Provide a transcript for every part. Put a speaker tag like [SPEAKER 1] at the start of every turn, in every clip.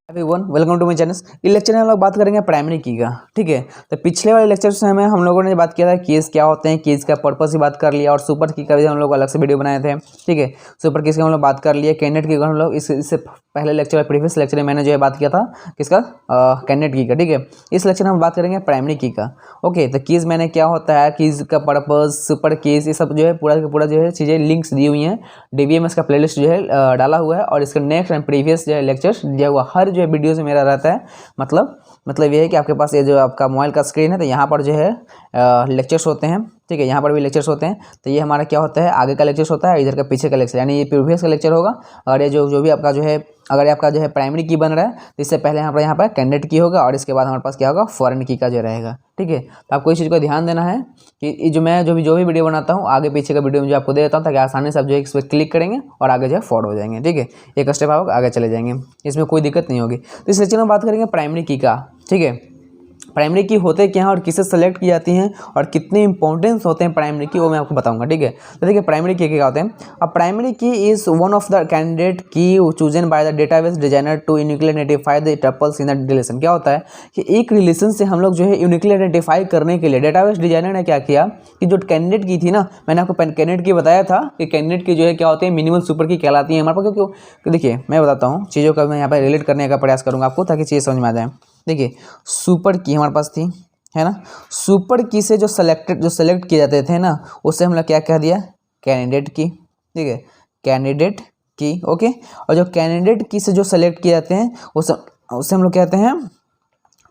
[SPEAKER 1] Everyone welcome to my channel. इस lecture में हम लोग बात करेंगे प्राइमरी की का। ठीक है, तो पिछले वाले लेक्चर्स में हम लोगों ने बात किया था कीज क्या होते हैं, कीज का पर्पस ही बात कर लिया, और सुपर की का भी हम लोग अलग से वीडियो बनाए थे। ठीक है, सुपर कीज का हम लोग बात कर लिया, कैंडिडेट की का हम लोग इससे पहले लेक्चर प्रीवियस लेक्चर में मैंने जो है बात किया था किसका, कैंडिडेट की का। ठीक है, इस लेक्चर में हम बात करेंगे प्राइमरी की का। ओके, तो कीज मैंने क्या होता है, कीज का पर्पस, सुपर कीज, ये सब जो है पूरा का पूरा जो है चीज़ें लिंक्स दी हुई हैं। DBMS का प्लेलिस्ट जो है डाला हुआ है, और इसका नेक्स्ट एंड प्रीवियस जो है लेक्चर्स दिया हुआ हर जो है वीडियो से मेरा रहता है। मतलब ये है कि आपके पास ये जो आपका मोबाइल का स्क्रीन है, तो यहाँ पर जो है लेक्चर्स होते हैं। ठीक है, यहाँ पर भी लेक्चर्स होते हैं। तो ये हमारा क्या होता है, आगे का लेक्चर्स होता है, इधर का पीछे का लेक्चर, यानी ये प्रीवियस का लेक्चर होगा। और ये जो भी आपका जो है, अगर आपका जो है प्राइमरी की बन रहा है तो इससे पहले यहाँ पर कैंडिडेट की होगा, और इसके बाद हमारे पास क्या होगा, फॉरेन की का जो रहेगा। ठीक है, तो आपको इस चीज़ को ध्यान देना है कि जो भी वीडियो बनाता हूँ, आगे पीछे का वीडियो मुझे आपको दे देता हूँ, ताकि आसानी से आप जो है इस पर क्लिक करेंगे और आगे जो है फॉरवर्ड हो जाएंगे। ठीक है, एक स्टेप आप आगे चले जाएंगे, इसमें कोई दिक्कत नहीं होगी। तो इस लेक्चर में बात करेंगे प्राइमरी की का। ठीक है, प्राइमरी की होते क्या हैं और किसे सेलेक्ट की जाती हैं और कितने इंपॉर्टेंस होते हैं प्राइमरी की, वो मैं आपको बताऊंगा। ठीक है, तो देखिए प्राइमरी की क्या होते हैं। अब primary key is one of the candidate key chosen by the database designer to uniquely identify the tuples in the relation. क्या होता है कि एक रिलेशन से हम लोग जो है यूनिकली आइडेंटिफाई करने के लिए डेटाबेस डिजाइनर ने क्या किया कि जो कैंडिडेट की थी ना, मैंने आपको कैंडिडेट की बताया था कि कैंडिडेट की जो है क्या होती है, मिनिमल सुपर की कहलाती है हमारे पास। क्योंकि देखिए मैं बताता हूँ चीज़ों का, मैं यहाँ पर रिलेट करने का प्रयास करूँगा आपको, ताकि चीज़ समझ में आ जाए। देखिए सुपर की हमारे पास थी, है ना। सुपर की से जो सेलेक्ट किए जाते थे ना, उससे हम लोग क्या कह दिया, कैंडिडेट की। ठीक है, कैंडिडेट की। ओके, और जो कैंडिडेट की से जो सेलेक्ट किए जाते हैं उससे हम लोग कहते हैं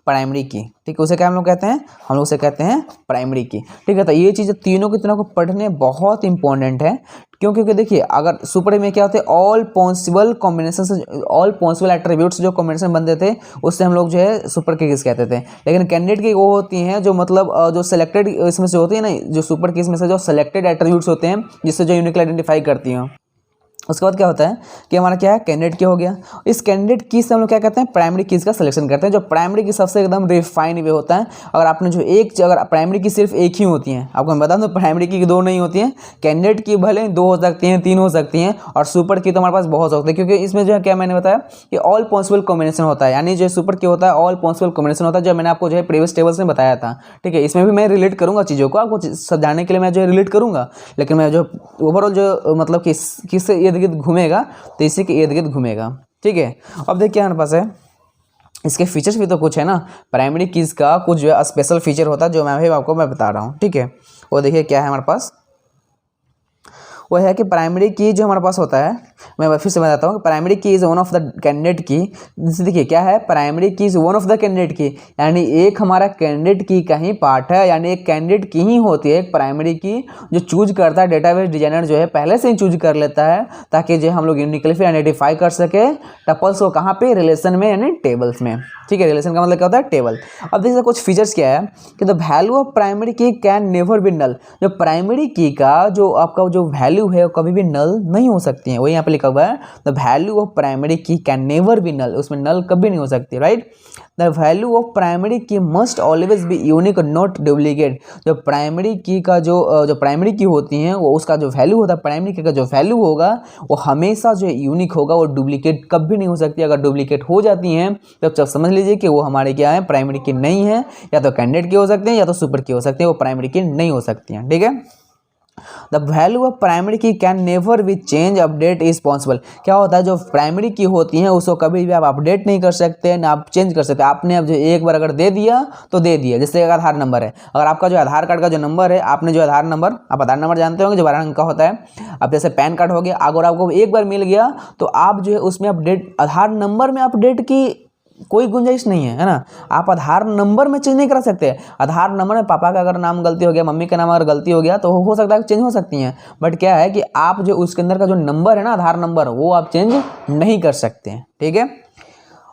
[SPEAKER 1] प्राइमरी की। ठीक है, उसे क्या हम लोग कहते हैं, हम लोग उसे कहते हैं प्राइमरी की। ठीक है, तो ये चीज़ें तीनों की तीनों को पढ़ने बहुत इंपॉर्टेंट है। क्योंकि देखिए अगर सुपर में क्या होते हैं, all possible combination, all possible attributes जो कॉम्बिनेशन बनते थे उससे हम लोग जो है सुपर कीज कहते थे। लेकिन कैंडिडेट की वो होती हैं जो मतलब जो सेलेक्टेड इसमें से होती है ना, जो सुपर कीज में से जो सेलेक्टेड एट्रीब्यूट्स होते हैं जिससे जो यूनिकली आइडेंटिफाई करती हैं। उसके बाद क्या होता है कि हमारा क्या है, कैंडिडेट की हो गया। इस कैंडिडेट की से हम लोग क्या करते हैं, प्राइमरी कीज का सिलेक्शन करते हैं, जो प्राइमरी की सबसे एकदम रिफाइन वे होता है। अगर आपने जो अगर प्राइमरी की सिर्फ एक ही होती है, आपको मैं बता दूं प्राइमरी की दो नहीं होती हैं। कैंडिडेट की भले दो हो सकती हैं, तीन हो सकती हैं, और सुपर की तो हमारे पास बहुत होती है। क्योंकि इसमें जो है क्या मैंने बताया कि ऑल पॉसिबल कॉम्बिनेशन होता है, यानी जो सुपर की होता है ऑल पॉसिबल कॉम्बिनेशन होता है, जो मैंने आपको जो है प्रीवियस टेबल्स में बताया था। ठीक है, इसमें भी मैं रिलेट करूँगा चीज़ों को, आपको समझाने के लिए मैं जो है रिलेट करूँगा, लेकिन मैं जो ओवरऑल जो मतलब किससे इर्द गिर्द घूमेगा तो इसी के इर्द गिर्द घूमेगा। ठीक है, अब देखिए हमारे पास है, इसके फीचर्स भी तो कुछ है ना, प्राइमरी कीज का कुछ जो है स्पेशल फीचर होता है, जो मैं बता रहा हूँ। ठीक है, वो देखिए क्या है हमारे पास, वो है कि प्राइमरी की जो हमारे पास होता है, मैं फिर से बताता हूँ, primary key is one of the candidate की। जैसे देखिए क्या है, primary key is one of the candidate की, यानी एक हमारा कैंडिडेट की का ही पार्ट है, यानी एक कैंडिडेट की ही होती है एक प्राइमरी की, जो चूज करता है डेटाबेस डिजाइनर जो है पहले से ही चूज कर लेता है, ताकि जो हम लोग यूनिकली फिर आइडेंटिफाई कर सके टपल्स को, कहाँ पे, रिलेशन में, यानी टेबल्स में। ठीक है, रिलेशन का मतलब क्या होता है, टेबल। अब देखिए कुछ फीचर्स क्या है कि the value of primary key can never be नल। जो प्राइमरी की का जो आपका जो वैल्यू है वो कभी भी नल नहीं हो सकती है। वही यहाँ पे लिखा हुआ है, the value of primary key can never be null, उसमें नल कभी नहीं हो सकती, right. The value of primary key must always be unique not duplicate. जो प्राइमरी की का जो प्राइमरी की होती हैं, वो उसका जो वैल्यू होता है, प्राइमरी की का जो वैल्यू होगा वो हमेशा जो यूनिक होगा, वो डुप्लीकेट कभी नहीं हो सकती। अगर डुप्लीकेट हो जाती हैं तो समझ लीजिए कि वो हमारे क्या है, प्राइमरी की नहीं है। या तो कैंडिडेट की हो सकते हैं या तो सुपर की हो सकते हैं, वो प्राइमरी की नहीं हो सकती हैं। ठीक है, the value of primary key can never B change update is possible. क्या होता है, जो प्राइमरी की होती हैं उसको कभी भी आप अपडेट नहीं कर सकते, ना आप चेंज कर सकते। आपने अब जो एक बार अगर दे दिया तो दे दिया। जैसे एक आधार नंबर है, अगर आपका जो आधार कार्ड का जो नंबर है, आपने जो आधार नंबर, आप आधार नंबर जानते होंगे जो 12 अंक का होता है। अब जैसे पैन कार्ड हो गया, अगर आपको एक बार मिल गया तो आप जो है उसमें अपडेट, आधार नंबर में अपडेट की कोई गुंजाइश नहीं है, है ना। आप आधार नंबर में चेंज नहीं करा सकते। आधार नंबर में पापा का अगर नाम गलती हो गया, मम्मी का नाम अगर गलती हो गया तो हो सकता है चेंज हो सकती हैं, बट क्या है कि आप जो उसके अंदर का जो नंबर है ना, आधार नंबर, वो आप चेंज नहीं कर सकते हैं। ठीक है,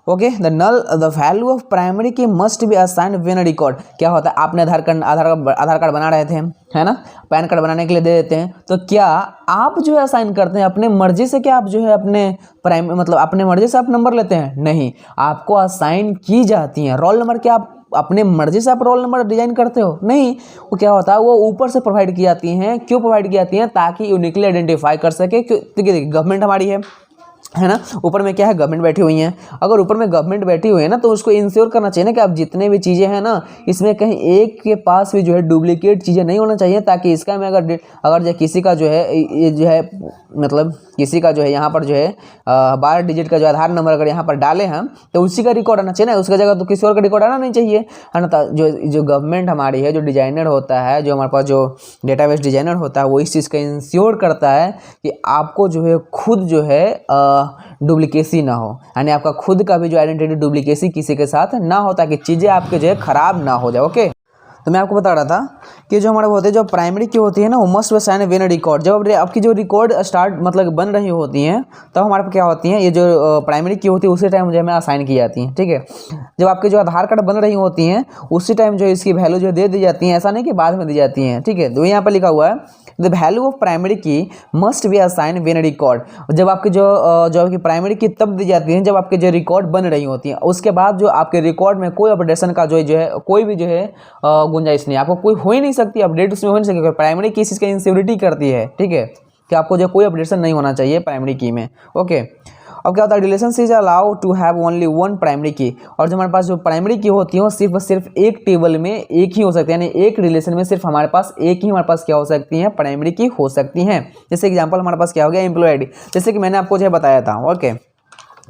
[SPEAKER 1] okay, the value of primary key must be assigned when record. क्या होता है, आपने आधार कार्ड बना रहे थे, है ना, पैन कार्ड बनाने के लिए दे देते हैं, तो क्या आप जो है असाइन करते हैं अपने मर्जी से? क्या आप जो है अपने मतलब अपने मर्जी से आप नंबर लेते हैं? नहीं, आपको असाइन की जाती हैं। रोल नंबर क्या आप अपने मर्जी से आप रोल नंबर डिजाइन करते हो? नहीं, वो क्या होता है, वो ऊपर से प्रोवाइड की जाती हैं। क्यों प्रोवाइड की जाती हैं? ताकि यूनिकली आइडेंटिफाई कर सके। देखिए गवर्नमेंट हमारी है ना, ऊपर में क्या है, गवर्नमेंट बैठी हुई है। अगर ऊपर में गवर्नमेंट बैठी हुई है ना, तो उसको इंश्योर करना चाहिए ना कि आप जितने भी चीज़ें हैं ना, इसमें कहीं एक के पास भी जो है डुप्लीकेट चीज़ें नहीं होना चाहिए, ताकि इसका में अगर जो किसी का जो है ये जो है मतलब किसी का जो है यहाँ पर जो है 12 डिजिट का जो आधार नंबर अगर यहाँ पर डाले हम, तो उसी का रिकॉर्ड आना चाहिए ना, उसका जगह तो किसी और का रिकॉर्ड आना नहीं चाहिए, है ना। जो गवर्नमेंट हमारी है, जो डिजाइनर होता है, जो हमारे पास जो डेटाबेस डिजाइनर होता है, वो इस चीज़ का इंश्योर करता है कि आपको जो है खुद जो है डुप्लीकेसी ना हो, यानी आपका खुद का भी जो आइडेंटिटी डुप्लीकेसी किसी के साथ ना हो, ताकि चीज़ें आपके जो है खराब ना हो जाए। ओके, तो मैं आपको बता रहा था कि जो हमारे होते हैं, जो प्राइमरी की होती है ना, वो must be sign win record. जब आपकी जो रिकॉर्ड स्टार्ट मतलब बन रही होती हैं, तब हमारे पास क्या होती हैं, ये जो प्राइमरी की होती है उसी टाइम जो है असाइन की जाती हैं। ठीक है, जब आपके जो आधार कार्ड बन रही होती हैं उसी टाइम जो इसकी वैल्यू जो दे दी जाती है, ऐसा नहीं कि बाद में दी जाती हैं। ठीक है, तो यहाँ पर लिखा हुआ है the value of primary key must be assign win record. जब आपकी जो आपकी प्राइमरी की तब दी जाती है जब आपके जो रिकॉर्ड बन रही होती हैं, उसके बाद जो आपके रिकॉर्ड में कोई अपडेशन का जो है कोई भी जो है गुंजाइश नहीं, आपको कोई हो ही नहीं सकती अपडेट, उसमें हो नहीं सकती। प्राइमरी की इसका इंश्योरिटी करती है, ठीक है, कि आपको जो कोई अपडेशन नहीं होना चाहिए प्राइमरी की में। ओके, अब क्या होता है, relationship allow to have only one primary की। और जो हमारे पास जो प्राइमरी की होती है वो सिर्फ एक टेबल में एक ही हो सकती है, यानी एक रिलेशन में सिर्फ हमारे पास एक ही हमारे पास क्या हो सकती है, प्राइमरी की हो सकती हैं। जैसे एग्जांपल हमारे पास क्या हो गया, एम्प्लॉय आईडी, जैसे कि मैंने आपको जो है बताया था। ओके,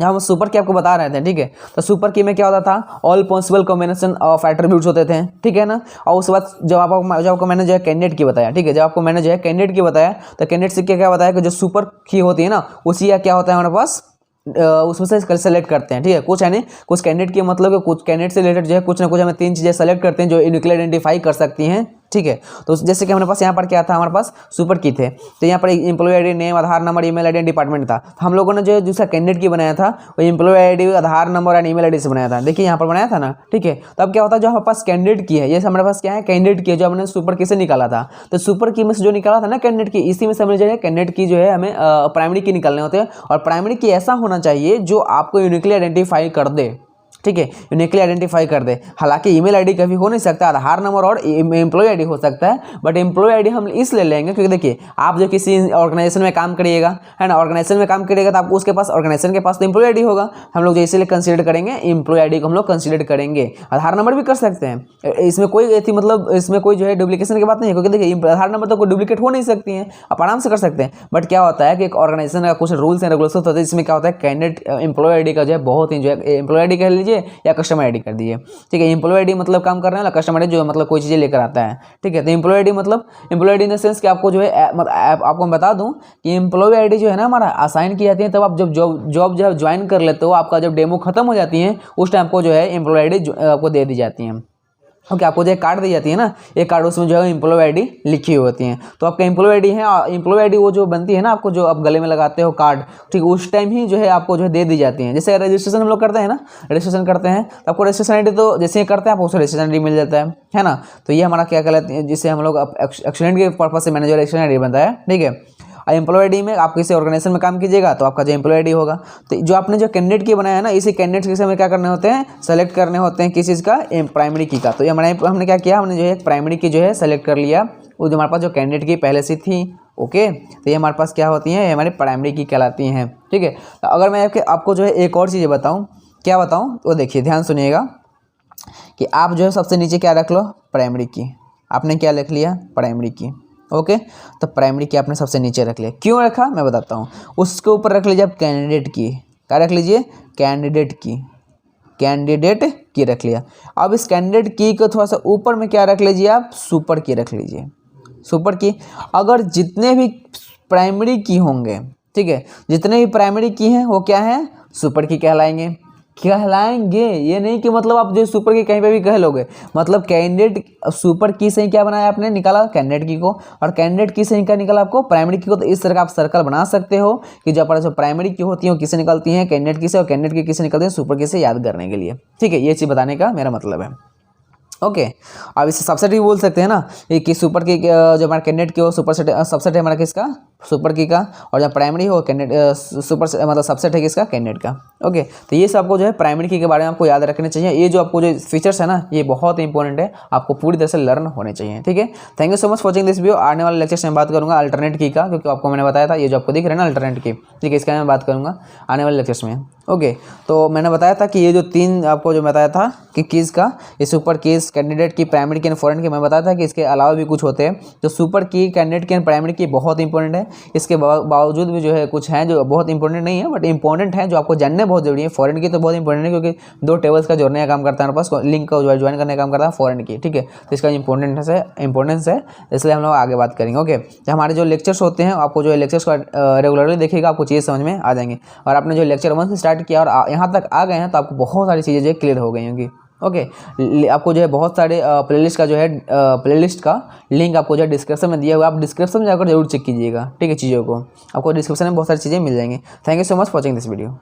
[SPEAKER 1] हम सुपर की आपको बता रहे थे, ठीक है, तो सुपर की में क्या होता था, all possible combination of attributes होते थे, ठीक है ना। और उस बाद जब आपको मैंने जो है कैंडिडेट की बताया, ठीक है, जब आपको मैंने जो है कैंडिडेट की बताया, तो कैंडिडेट से क्या बताया कि जो सुपर की होती है ना, उसी का क्या होता है हमारे पास, उसमें से सेलेक्ट करते हैं। ठीक है, कुछ है नहीं, कुछ कैंडिडेट की मतलब कुछ कैंडिडेट से रिलेटेड जो है कुछ ना कुछ हमें 3 चीज़ें सेलेक्ट करते हैं जो यूनिकली आइडेंटिफाई कर सकती हैं। ठीक है, तो जैसे कि हमारे पास यहाँ पर क्या था, हमारे पास सुपर की थे, तो यहाँ पर एम्प्लॉय आईडी, नेम, आधार नंबर, ईमेल आईडी, डिपार्टमेंट था। तो हम लोगों ने जो दूसरा कैंडिडेट की बनाया था वो एम्प्लॉय आईडी, आधार नंबर और ईमेल आईडी से बनाया था। देखिए यहाँ पर बनाया था ना, ठीक है। तो अब क्या होता है, जो हमारे पास कैंडिडेट की है, ये हमारे पास क्या है, कैंडिडेट की है, जो हमने सुपर की से निकाला था। तो सुपर की में से जो निकाला था ना कैंडिडेट की, इसी में से हमें जो है कैंडिडेट की जो है हमें प्राइमरी की निकालने होते हैं। और प्राइमरी की ऐसा होना चाहिए जो आपको यूनिकली आइडेंटिफाई कर दे, ठीक है, यूनिकली आइडेंटिफाई कर दे। हालांकि ईमेल आईडी कभी हो नहीं सकता, आधार नंबर और एम्प्लॉय आईडी हो सकता है, बट एम्प्लॉय आईडी हम इसलिए लेंगे क्योंकि देखिए आप जो किसी ऑर्गेनाइजेशन में काम करिएगा, है ना, ऑर्गेनाइजेशन में काम करिएगा तो आपको उसके पास ऑर्गेनाइजेशन के पास तो एम्प्लॉय आईडी होगा, हम लोग जो इसीलिए कंसीडर करेंगे एम्प्लॉय आईडी को हम लोग कंसीडर करेंगे। आधार नंबर भी कर सकते हैं, इसमें कोई थी मतलब इसमें कोई जो है डुप्लीकेशन की बात नहीं है, क्योंकि देखिए आधार नंबर तो कोई डुप्लीकेट हो नहीं सकती है, आप आराम से कर सकते हैं। बट क्या होता है कि एक ऑर्गेनाइजेशन का कुछ रूल्स एंड रेगुलेशन होते हैं, इसमें क्या होता है, कैंडिडेट एम्प्लॉय आईडी का जो है बहुत ही जो है एम्प्लॉय आईडी कह लीजिए या कस्टमर आईडी कर दिए, ठीक है। एम्प्लॉय आईडी मतलब काम करना है, कस्टमर आईडी जो मतलब कोई चीज़ें लेकर आता है, ठीक है। तो एम्प्लॉय आईडी मतलब employee ID in the sense कि आपको जो है आपको मैं बता दूं कि एम्प्लॉय आईडी जो है ना हमारा असाइन की जाती है तब आप जब जॉब जो है ज्वाइन कर लेते हो, आपका जब डेमो खत्म हो जाती है उस टाइम आपको जो है एम्प्लॉय आईडी आपको दे दी जाती है। ओके, आपको जो है कार्ड दी जाती है ना, एक कार्ड उसमें जो है एम्प्लॉय आईडी लिखी हुई होती है। तो आपका एम्प्लॉय आईडी है, एम्प्लॉय आईडी वो जो बनती है ना आपको जो आप गले में लगाते हो कार्ड, ठीक, उस टाइम ही जो है आपको जो है दे दी जाती है। जैसे रजिस्ट्रेशन हम लोग करते हैं ना, रजिस्ट्रेशन करते हैं तो आपको रजिस्ट्रेशन आईडी तो जैसे ही करते हैं आपको रजिस्ट्रेशन आईडी मिल जाता है ना। तो ये हमारा क्या कहलाता है, जिससे हम लोग एक्सीडेंट के पर्पज से मैंने जो रजिस्ट्रेशन आईडी बनाया है, ठीक है। एम्प्लॉय आईडी में आप किसी ऑर्गेनाइजेशन में काम कीजिएगा तो आपका जो एम्प्लॉय आईडी होगा, तो जो आपने जो कैंडिडेट की बनाया है ना, इसी कैंडिडेट के समय क्या करने होते हैं, सेलेक्ट करने होते हैं किस चीज़ का, प्राइमरी की का। तो ये हमने क्या किया, हमने जो है प्राइमरी की जो है सेलेक्ट कर लिया, वो जो हमारे पास जो कैंडिडेट की पहले से थी। ओके, तो ये हमारे पास क्या होती हैं, ये हमारी प्राइमरी की कहलाती हैं, ठीक है। तो अगर मैं आपको जो है एक और चीज़ बताऊँ, क्या बताऊँ, वो देखिए ध्यान सुनिएगा कि आप जो है सबसे नीचे क्या रख लो, प्राइमरी की, आपने क्या लिख लिया, प्राइमरी की। ओके, तो प्राइमरी की आपने सबसे नीचे रख लिया, क्यों रखा मैं बताता हूँ। उसके ऊपर रख लीजिए आप कैंडिडेट की, क्या रख लीजिए, कैंडिडेट की, कैंडिडेट की रख लिया। अब इस कैंडिडेट की को थोड़ा सा ऊपर में क्या रख लीजिए आप, सुपर की रख लीजिए, सुपर की। अगर जितने भी प्राइमरी की होंगे, ठीक है, जितने भी प्राइमरी की हैं वो क्या है, सुपर की कहलाएंगे। ये नहीं कि मतलब आप जो सुपर की कहीं पे भी कह लोगे, मतलब कैंडिडेट सुपर की से ही क्या बनाया आपने, निकाला कैंडिडेट की को, और कैंडिडेट की से ही क्या निकाला आपको, प्राइमरी की को। तो इस तरह का आप सर्कल बना सकते हो कि जो प्राइमरी की होती है वो किससे निकलती हैं, कैंडिडेट की से, और कैंडिडेट की किससे निकलती है, सुपर की से, याद करने के लिए, ठीक है। ये चीज़ बताने का मेरा मतलब है। ओके, अब इसे सबसेट भी बोल सकते हैं ना कि सुपर की जो हमारा कैंडिडेट की हो, सुपर सेट सबसेट है हमारा किसका, सुपर की का, और जब प्राइमरी हो कैंडिडेट सुपर मतलब सबसेट है किसका, कैंडिडेट का। ओके, तो ये सब आपको जो है प्राइमरी की के बारे में आपको याद रखने चाहिए। ये जो आपको जो फीचर्स है ना, ये बहुत इंपॉर्टेंट है, आपको पूरी तरह से लर्न होने चाहिए। ठीक है, thank you so much for watching this video. आने वाले लेक्चर में बात करूंगा अल्टरनेट की का, क्योंकि आपको मैंने बताया था ये जो आपको दिख रहा है ना अल्टरनेट की, ठीक है, इसका मैं बात करूंगा आने वाले लेक्चर्स में। ओके, तो मैंने बताया था कि ये जो 3 आपको जो बताया था कि कीज़ का, ये सुपर कीज़, कैंडिडेट की, प्राइमरी की एंड फॉरेन की, मैं बताया था कि इसके अलावा भी कुछ होते हैं। जो सुपर की, कैंडिडेट की एंड प्राइमरी की बहुत इंपॉर्टेंट है, इसके बावजूद भी जो है कुछ हैं जो बहुत इंपॉर्टेंट नहीं है, बट इंपॉर्टेंट है, जो आपको जानने बहुत जरूरी है। फॉरेन की तो बहुत इंपॉर्टेंट है, क्योंकि 2 टेबल्स का जोड़ने का काम करता है हमारे पास, लिंक का ज्वाइन करने का काम करता है फॉरेन की। ठीक है, तो इसका इंपॉर्टेंस है, इसलिए हम लोग आगे बात करेंगे। ओके, तो हमारे जो लेक्चर्स होते हैं, आपको जो लेक्चर्स का रेगुलरली देखिएगा, आपको चीज़ समझ में आ जाएंगे। और आपने जो लेक्चर 1 से स्टार्ट किया और यहाँ तक आ गए हैं, तो आपको बहुत सारी चीज़ें जो है क्लियर हो गई होंगी। ओके, आपको जो है बहुत सारे प्लेलिस्ट का जो है प्लेलिस्ट का लिंक आपको जो है डिस्क्रिप्शन में दिया हुआ है, आप डिस्क्रिप्शन में जाकर जरूर चेक कीजिएगा। ठीक है, चीज़ों को आपको डिस्क्रिप्शन में बहुत सारी चीज़ें मिल जाएंगी। Thank you so much for watching this video.